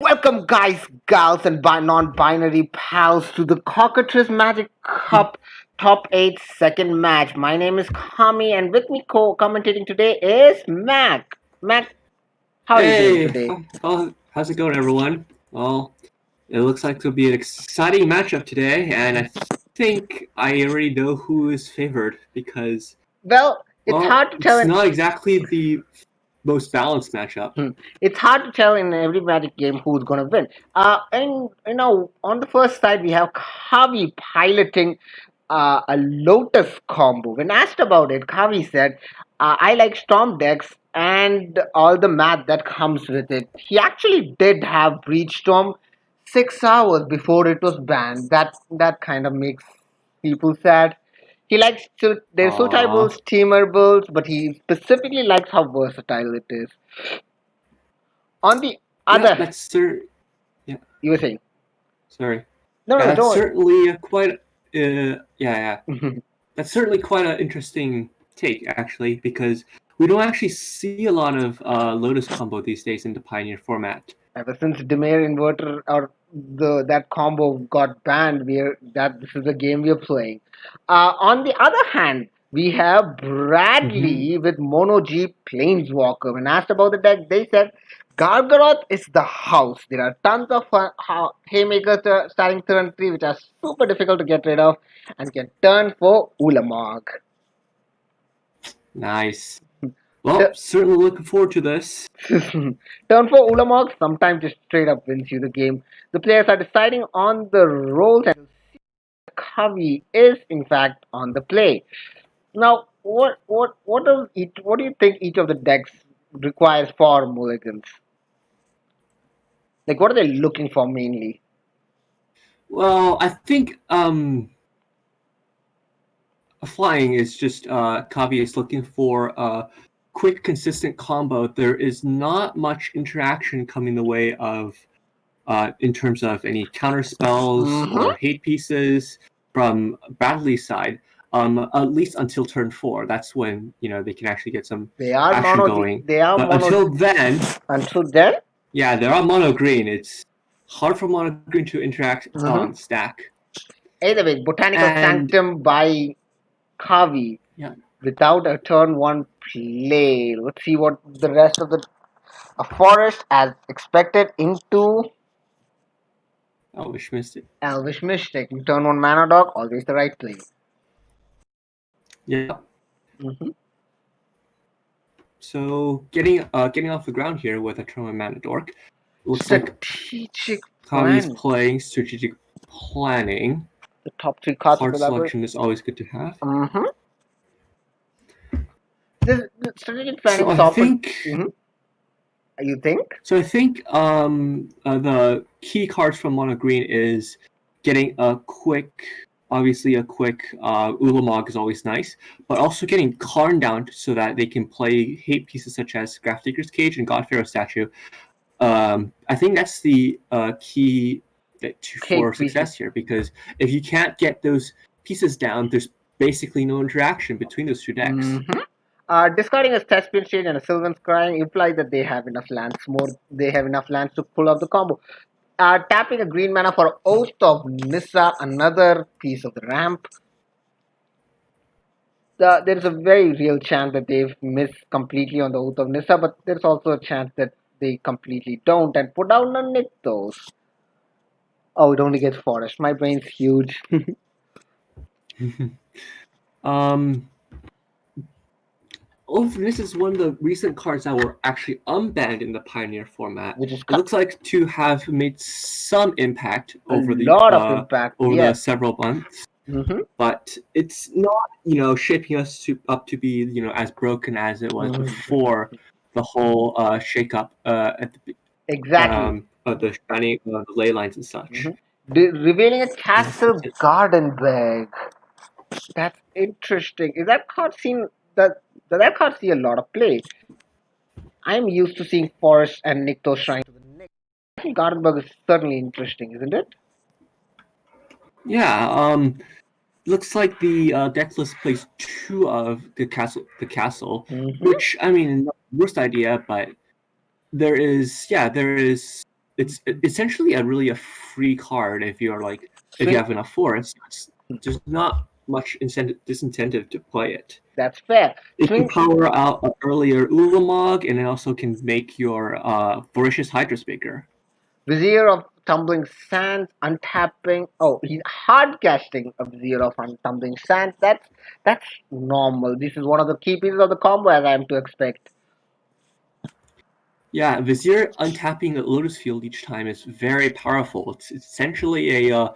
Welcome, guys, gals, and non-binary pals to the Cockatrice Magic Cup Top 8 second match. My name is Kami, and with me co-commentating today is Mac. Mac, how are you doing Hey, today? how's it going, everyone? Well, it looks like it'll be an exciting matchup today, and I think I already know who is favored because, Well, it's hard to tell it's in not exactly the most balanced matchup. it's hard to tell in every Magic game who's gonna win. And on the first side we have Kavi piloting a Lotus combo. When asked about it, Kavi said, "I like Storm decks and all the math that comes with it." He actually did have Breach Storm 6 hours before it was banned. That kind of makes people sad. He likes their Sultai Aw, Bulls, Steamer Bulls, but he specifically likes how versatile it is. On the yeah, other, yeah. you were saying, Sorry, no, yeah, no, that's don't. certainly yeah. Worry. That's certainly quite an interesting take, actually, because we don't actually see a lot of Lotus combo these days in the Pioneer format. Ever since Demir Inverter or that combo got banned, this is the game we are playing. On the other hand, we have Mm-hmm. Bradley with Mono G Planeswalker. When asked about the deck, they said Gargaroth is the house. There are tons of haymakers starting turn 3, which are super difficult to get rid of, and can turn for Ulamog. Nice. Well, certainly looking forward to this. Turn for Ulamog sometimes just straight up wins you the game. The players are deciding on the roles and Kavi is in fact on the play. Now, what do you think each of the decks requires for mulligans? Like, what are they looking for mainly? Well, I think flying is just Kavi is looking for a quick, consistent combo. There is not much interaction coming the way of in terms of any counter spells Mm-hmm. or hate pieces from Bradley's side. At least until turn 4, that's when they can actually get some They are action mono. going. They are But mono. until then, Until then. yeah, they're on mono green. It's hard for mono green to interact Mm-hmm. on stack. Either way, Botanical And Sanctum by Kavi yeah, without a turn one play. Let's see what the rest of the a forest as expected into Elvish Mystic. Elvish Mystic. Turn one mana dog, always the right play. Yeah. Mm-hmm. So getting off the ground here with a turn 1 mana dork. Looks like Strategic Kavi's plan. playing strategic planning. The top three cards of Card the library. selection is always good to have. Mm-hmm. The strategic planning So is I often. think Mm-hmm. You think? the key cards from mono green is getting a quick Ulamog is always nice, but also getting Karn down so that they can play hate pieces such as Grafdigger's Cage and Godpharaoh Statue. I think that's the key for success here, because if you can't get those pieces down, there's basically no interaction between those two decks. Mm-hmm. Discarding a Thespian Shade and a Sylvan Scrying implies that they have enough lands. They have enough lands to pull off the combo. Tapping a green mana for Oath of Nissa, another piece of the ramp. There's a very real chance that they've missed completely on the Oath of Nissa, but there's also a chance that they completely don't and put down a Nykthos. Oh, it only gets Forest. My brain's huge. This is one of the recent cards that were actually unbanned in the Pioneer format. Which is It looks like to have made some impact over yes. the several months, Mm-hmm. but it's not shaping us up to be as broken as it was before the whole shakeup at the Exactly. of the shining of the ley lines and such. Revealing a Castle Garden bag. That's interesting. Is that card seen that card see a lot of play? I'm used to seeing Forest and Nykthos Shrine to the Nick. I think Garden bug is certainly interesting, isn't it? Yeah. Looks like the deck list plays 2 of the castle. Mm-hmm. Which, I mean, not the worst idea, but there is it's essentially a free card if you're like if you have enough forest. There's not much disincentive to play it. That's fair. It can power out an earlier Ulamog, and it also can make your Voracious Hydra Speaker. Vizier of Tumbling Sands, untapping. Oh, he's hard casting a Vizier of Tumbling Sands. That's normal. This is one of the key pieces of the combo, as I am to expect. Yeah, Vizier untapping a Lotus Field each time is very powerful. It's essentially a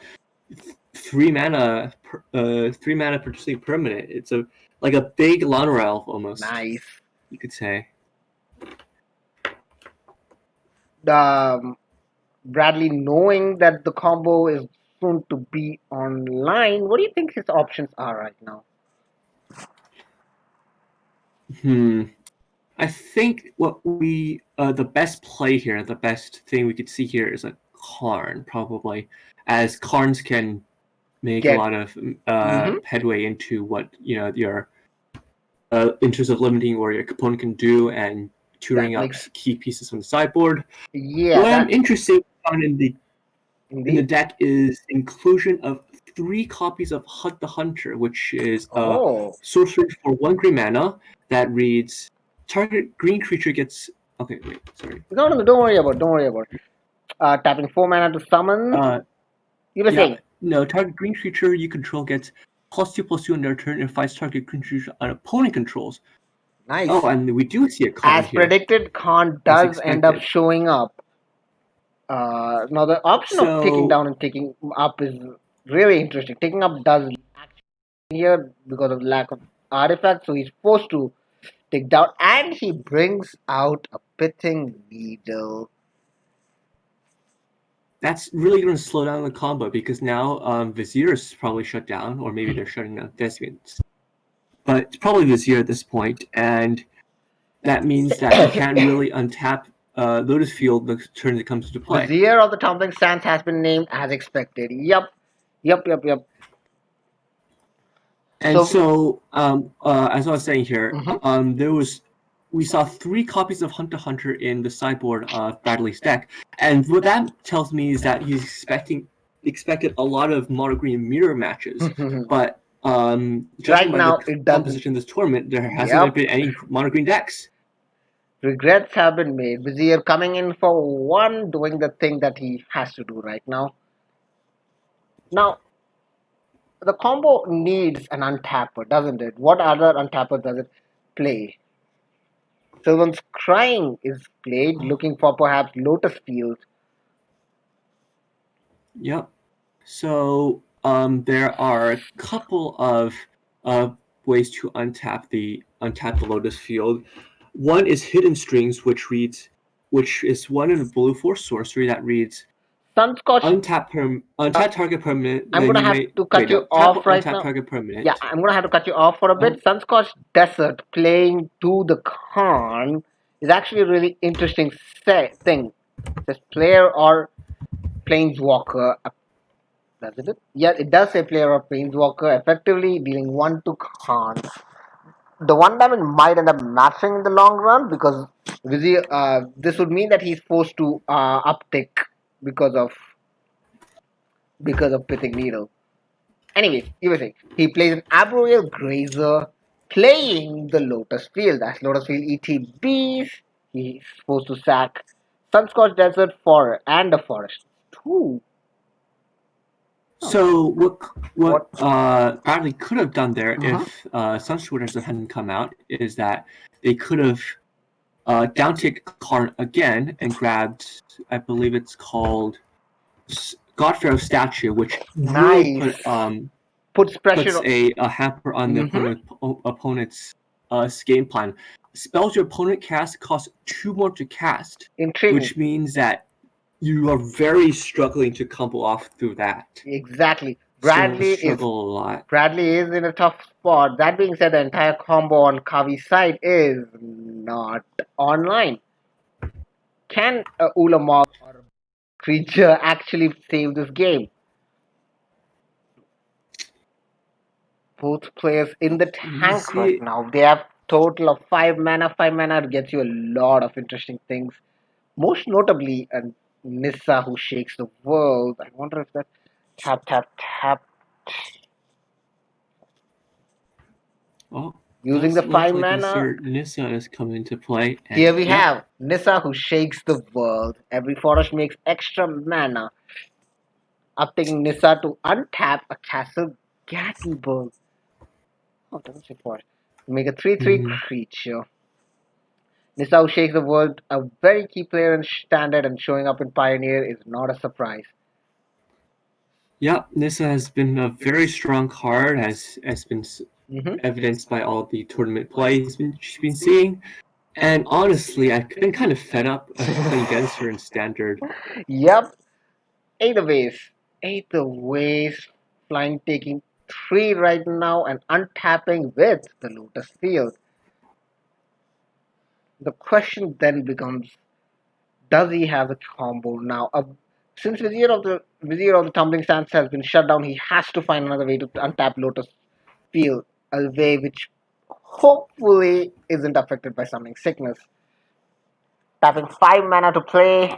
3-mana producing permanent. It's like a big Llanowar Elf almost. Nice. You could say. Bradley, knowing that the combo is soon to be online, what do you think his options are right now? I think what the best play here, the best thing we could see here is a Karn, probably, as Karns can make a lot of headway into what your in terms of limiting what your opponent can do and tuning up key pieces from the sideboard. Yeah. What I'm interested in the deck is inclusion of 3 copies of Hunt the Hunter, which is a sorcery for 1 green mana that reads target green creature gets. Okay, wait, sorry. No, don't worry about it. Tapping 4 mana to summon. You were saying? No, target green creature you control gets +2/+2 on their turn and fights target green creature an opponent controls. Nice. Oh, and we do see a Karn here. As predicted, Karn does end up showing up. Now the option of taking down and taking up is really interesting. Taking up does actually here because of lack of artifacts, so he's forced to take down, and he brings out a Pithing Needle. That's really going to slow down the combo because now Vizier is probably shut down, or maybe they're shutting down Desmond. But it's probably Vizier at this point, and that means that you can't really untap Lotus Field the turn that comes into play. Vizier of the Tumbling Sands has been named as expected. Yep. And so as I was saying here, we saw 3 copies of Hunt the Hunter in the sideboard of Bradley's deck, and what that tells me is that he's expected a lot of mono green mirror matches, but right now the composition of this tournament, there hasn't been any mono green decks. Regrets have been made. Vizier coming in for 1, doing the thing that he has to do right now. Now, the combo needs an untapper, doesn't it? What other untapper does it play? Sylvan's Crying is played, looking for perhaps Lotus Field. Yep. So there are a couple of ways to untap the Lotus Field. One is Hidden Strings, which is 1 in a blue for sorcery that reads Sunscorch. Untap target permanent. I'm gonna have to cut you off right now. Target permanent. Yeah, I'm gonna have to cut you off for a bit. Sunscorch Desert playing to the Karn is actually a really interesting thing. It says player or Planeswalker. Does it? Yeah, it does say player or Planeswalker, effectively dealing 1 to Karn. The 1 damage might end up matching in the long run because this would mean that he's forced to uptick because of Pithing Needle. Anyways, you were saying he plays an Arboreal Grazer playing the Lotus Field. As Lotus Field ETBs, he's supposed to sack Sunscorched Desert and a Forest. 2. So what Bradley could have done there if Sunscorched Desert hadn't come out is that they could have downtick Karn again and grabbed, I believe it's called Godpharaoh's Statue, which really puts a hamper on the opponent's game plan. Spells your opponent casts cost 2 more to cast, which means that you are very struggling to combo off through that. Exactly. Bradley is in a tough spot. That being said, the entire combo on Kavi's side is not online. Can a Ulamog or a creature actually save this game? Both players in the tank right now. They have total of 5 mana. 5 mana gets you a lot of interesting things. Most notably, and Nissa who shakes the world. I wonder if that tap tap tap Oh, using the does look five like mana. Insert Nissa has come into play, and Here we yep. have Nissa who shakes the world. Every forest makes extra mana. Uptaking Nissa to untap a castle Gattenberg. Oh, doesn't say forest. Make a 3/3 Mhm. creature. Nissa who shakes the world, a very key player in Standard and showing up in Pioneer is not a surprise. Yep, Nissa has been a very strong card, has been Hmm. evidenced by all the tournament play she's been seeing. And honestly, I've been kind of fed up of playing against her in Standard. Yep, either ways. Either ways. Flying taking 3 right now and untapping with the Lotus Field. The question then becomes, does he have the combo now? Since Vizier of the Tumbling Sands has been shut down, he has to find another way to untap Lotus Field, a way which hopefully isn't affected by summoning sickness. Tapping 5 mana to play.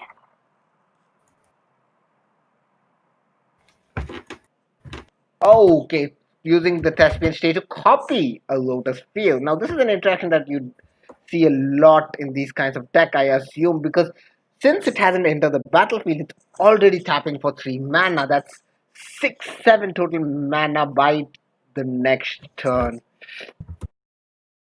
Oh, okay. Using the Thespian stage to copy a Lotus Field. Now, this is an interaction that you see a lot in these kinds of deck, I assume, because since it hasn't entered the battlefield, it's already tapping for 3 mana. That's 6, 7 total mana by the next turn.